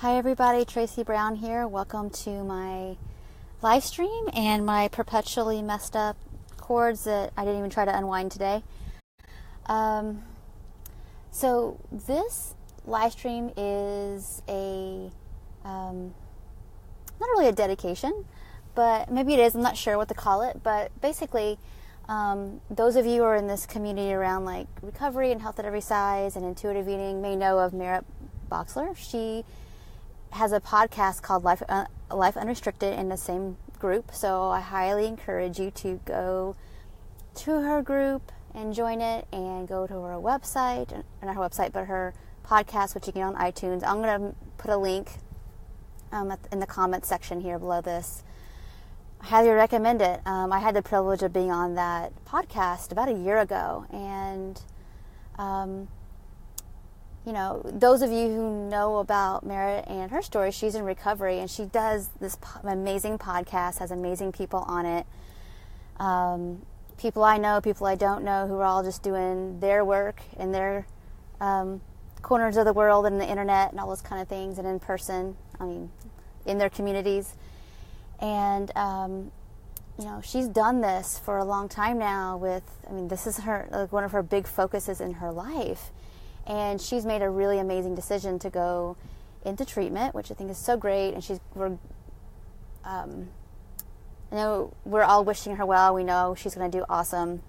Hi everybody, Tracy Brown here. Welcome to my live stream and my perpetually messed up cords that I didn't even try to unwind today. So this live stream is not really a dedication, but maybe it is. I'm not sure what to call it, but basically those of you who are in this community around like recovery and health at every size and intuitive eating may know of Merritt Boxler. She has a podcast called Life Unrestricted in the same group, so I highly encourage you to go to her group and join it, and go to her website, not her website, but her podcast, which you can get on iTunes. I'm going to put a link in the comments section here below this. I highly recommend it. I had the privilege of being on that podcast about a year ago, and those of you who know about Merritt and her story, she's in recovery, and she does this amazing podcast, has amazing people on it. People I know, people I don't know, who are all just doing their work in their corners of the world and the internet and all those kind of things, and in person, in their communities. And, she's done this for a long time now this is one of her big focuses in her life. And she's made a really amazing decision to go into treatment, which I think is so great. And we're all wishing her well. We know she's going to do awesome.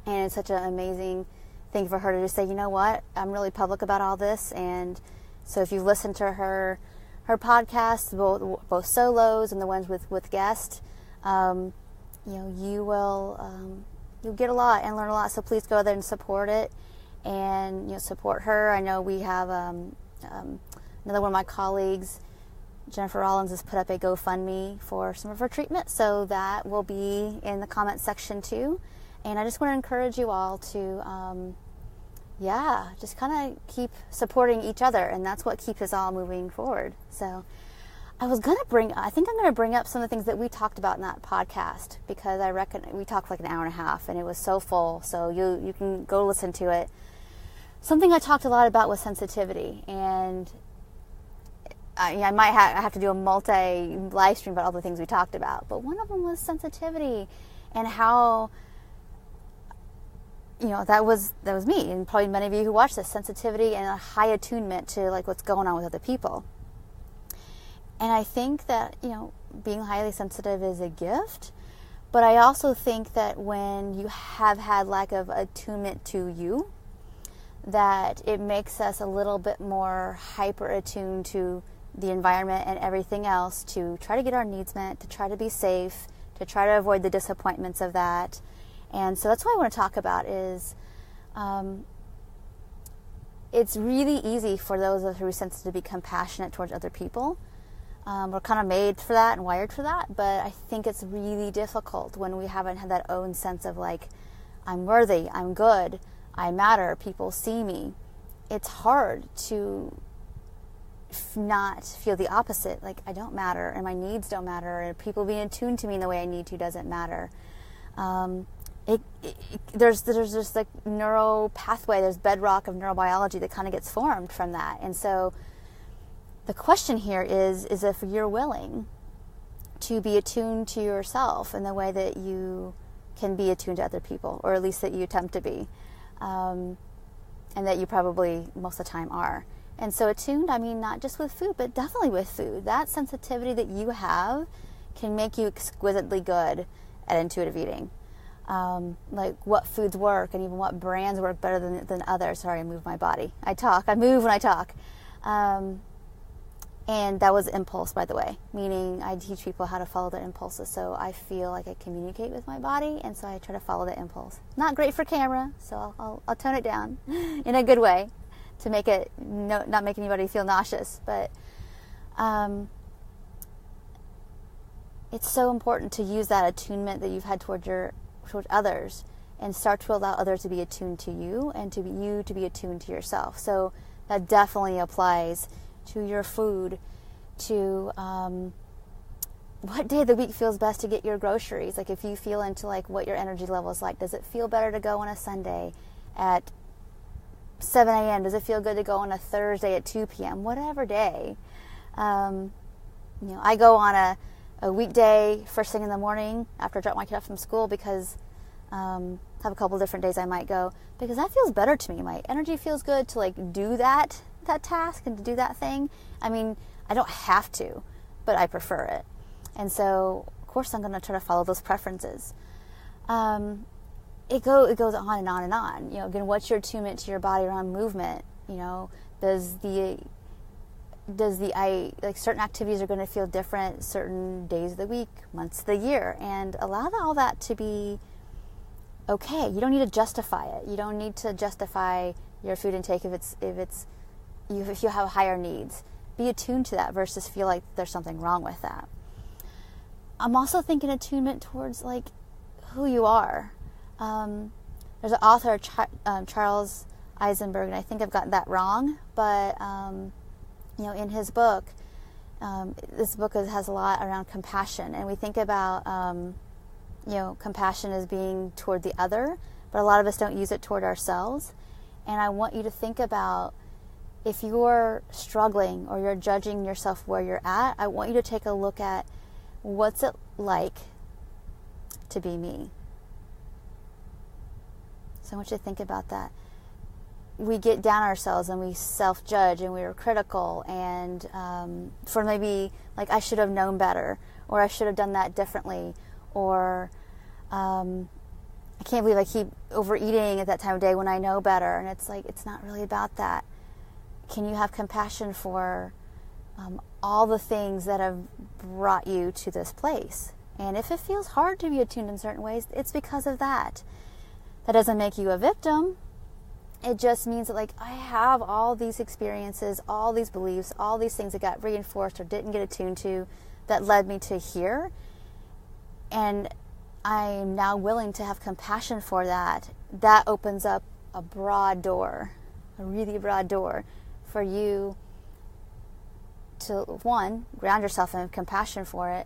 And it's such an amazing thing for her to just say, you know what, I'm really public about all this. And so if you've listened to her podcasts, both solos and the ones with guests, you'll get a lot and learn a lot. So please go there and support it. And support her. I know we have another one of my colleagues, Jennifer Rollins, has put up a GoFundMe for some of her treatment, so that will be in the comments section too. And I just want to encourage you all to just kind of keep supporting each other, and that's what keeps us all moving forward. So I think I'm going to bring up some of the things that we talked about in that podcast, because I reckon we talked like an hour and a half and it was so full, so you can go listen to it. Something I talked a lot about was sensitivity, and I might have to do a multi-live stream about all the things we talked about, but one of them was sensitivity, and how, that was me, and probably many of you who watch this, sensitivity and a high attunement to like what's going on with other people. And I think that, being highly sensitive is a gift, but I also think that when you have had lack of attunement to you, that it makes us a little bit more hyper attuned to the environment and everything else, to try to get our needs met, to try to be safe, to try to avoid the disappointments of that. And so that's what I want to talk about is it's really easy for those of us who are sensitive to be compassionate towards other people. We're kind of made for that and wired for that, but I think it's really difficult when we haven't had that own sense of like, I'm worthy, I'm good, I matter, people see me. It's hard to not feel the opposite, like I don't matter and my needs don't matter and people being attuned to me in the way I need to doesn't matter. There's just like neuro pathway, there's bedrock of neurobiology that kind of gets formed from that. And so the question here is if you're willing to be attuned to yourself in the way that you can be attuned to other people, or at least that you attempt to be. And that you probably most of the time are. And so attuned, not just with food, but definitely with food. That sensitivity that you have can make you exquisitely good at intuitive eating. Like what foods work and even what brands work better than others. Sorry, I move my body. I move when I talk. And that was impulse, by the way, meaning I teach people how to follow their impulses. So I feel like I communicate with my body, and so I try to follow the impulse. Not great for camera, so I'll tone it down in a good way to make it not make anybody feel nauseous. But it's so important to use that attunement that you've had towards others, and start to allow others to be attuned to you, and to be attuned to yourself. So that definitely applies to your food, to what day of the week feels best to get your groceries. Like if you feel into like what your energy level is like, does it feel better to go on a Sunday at 7 a.m.? Does it feel good to go on a Thursday at 2 p.m.? Whatever day. I go on a weekday first thing in the morning after I drop my kid off from school because have a couple different days I might go because that feels better to me. My energy feels good to like do that task and to do that thing. I mean, I don't have to, but I prefer it. And so, of course, I'm going to try to follow those preferences. It goes on and on and on. Again, what's your attunement to your body around movement? Does certain activities are going to feel different certain days of the week, months of the year, and allow all that to be okay. You don't need to justify it. You don't need to justify your food intake if you have higher needs. Be attuned to that versus feel like there's something wrong with that. I'm also thinking attunement towards like who you are. There's an author, Charles Eisenberg, and I think I've gotten that wrong, but in his book, this book has a lot around compassion, and we think about compassion as being toward the other, but a lot of us don't use it toward ourselves. And I want you to think about if you're struggling or you're judging yourself where you're at, I want you to take a look at what's it like to be me. So I want you to think about that. We get down on ourselves and we self-judge and we're critical and for maybe like I should have known better or I should have done that differently or I can't believe I keep overeating at that time of day when I know better. And it's like, it's not really about that. Can you have compassion for all the things that have brought you to this place? And if it feels hard to be attuned in certain ways, it's because of that. That doesn't make you a victim. It just means that like I have all these experiences, all these beliefs, all these things that got reinforced or didn't get attuned to that led me to here. And I'm now willing to have compassion for that. That opens up a broad door, a really broad door for you to, one, ground yourself in compassion for it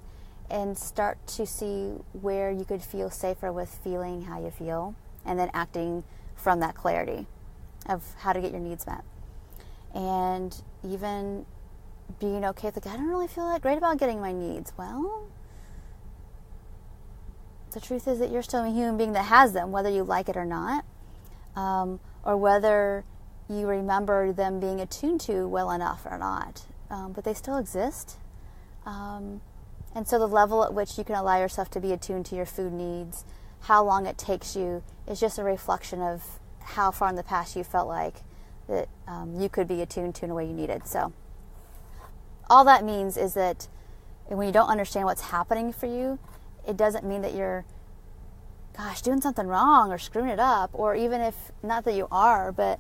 and start to see where you could feel safer with feeling how you feel and then acting from that clarity of how to get your needs met. And even being okay with, like, I don't really feel that great about getting my needs. Well, the truth is that you're still a human being that has them, whether you like it or not, or whether you remember them being attuned to well enough or not. But they still exist. And so the level at which you can allow yourself to be attuned to your food needs, how long it takes you, is just a reflection of how far in the past you felt like that you could be attuned to in a way you needed. So all that means is that when you don't understand what's happening for you, it doesn't mean that you're, doing something wrong or screwing it up, or even if, not that you are, but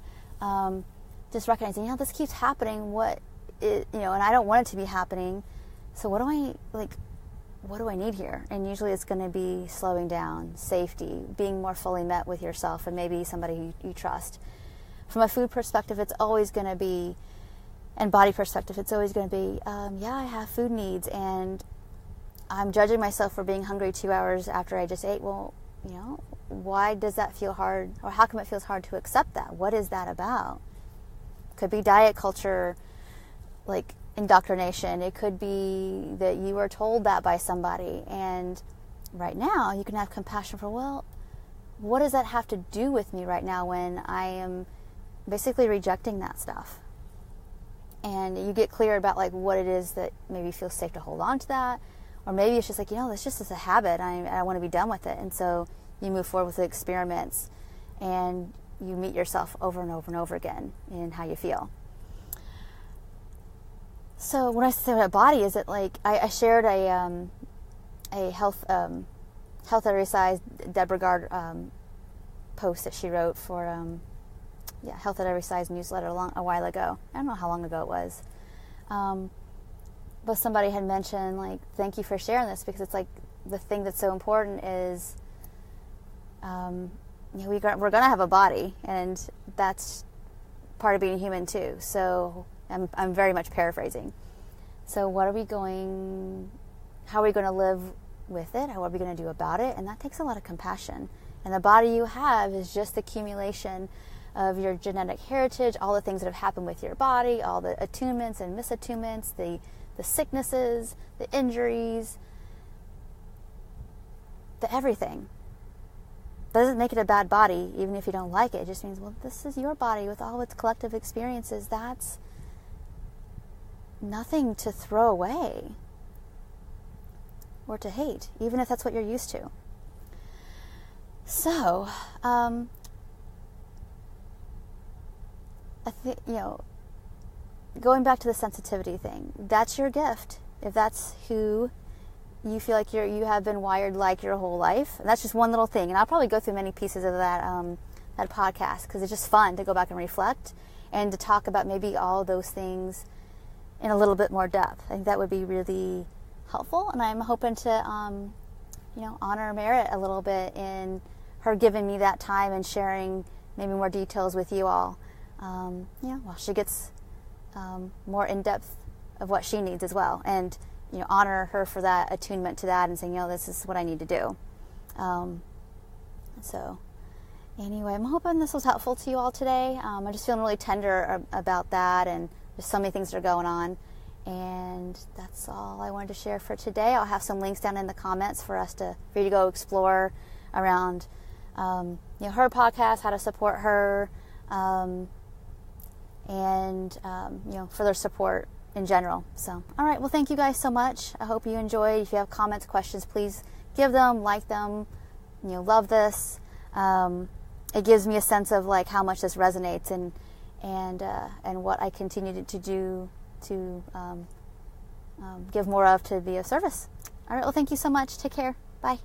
just recognizing, this keeps happening, and I don't want it to be happening, so what do I need here? And usually it's going to be slowing down, safety, being more fully met with yourself and maybe somebody you trust. From a food perspective, it's always going to be, and body perspective, it's always going to be, I have food needs, and I'm judging myself for being hungry 2 hours after I just ate. Well, why does that feel hard, or how come it feels hard to accept that? What is that about? Could be diet culture, like indoctrination. It could be that you were told that by somebody, and right now you can have compassion for, well, what does that have to do with me right now when I am basically rejecting that stuff? And you get clear about like what it is that maybe feels safe to hold on to that, or maybe it's just like, it's just as a habit, I want to be done with it. And so you move forward with the experiments and you meet yourself over and over and over again in how you feel. So when I say about body, is it like I shared a health at every size Deborah Gard post that she wrote for Health at Every Size newsletter a while ago. I don't know how long ago it was, but somebody had mentioned like, thank you for sharing this, because it's like the thing that's so important is we're gonna have a body, and that's part of being human too. So I'm very much paraphrasing. So how are we going to live with it? How are we going to do about it? And that takes a lot of compassion. And the body you have is just the accumulation of your genetic heritage, all the things that have happened with your body, all the attunements and misattunements, the sicknesses, the injuries, the everything. Doesn't make it a bad body, even if you don't like it. It just means, well, this is your body with all its collective experiences. That's nothing to throw away or to hate, even if that's what you're used to. So, I think, going back to the sensitivity thing, that's your gift. If that's who you feel like you have been wired like your whole life, and that's just one little thing. And I'll probably go through many pieces of that podcast, because it's just fun to go back and reflect and to talk about maybe all of those things in a little bit more depth. I think that would be really helpful, and I'm hoping to honor Merritt a little bit in her giving me that time and sharing maybe more details with you all. While she gets more in depth of what she needs as well, and honor her for that attunement to that and saying, this is what I need to do. So anyway, I'm hoping this was helpful to you all today. I'm just feeling really tender about that, and there's so many things that are going on. And that's all I wanted to share for today. I'll have some links down in the comments for you to go explore around her podcast, how to support her, and further support in general. So, all right. Well, thank you guys so much. I hope you enjoyed. If you have comments, questions, please give them, like them. Love this. It gives me a sense of like how much this resonates and what I continue to do to give more of, to be of service. All right. Well, thank you so much. Take care. Bye.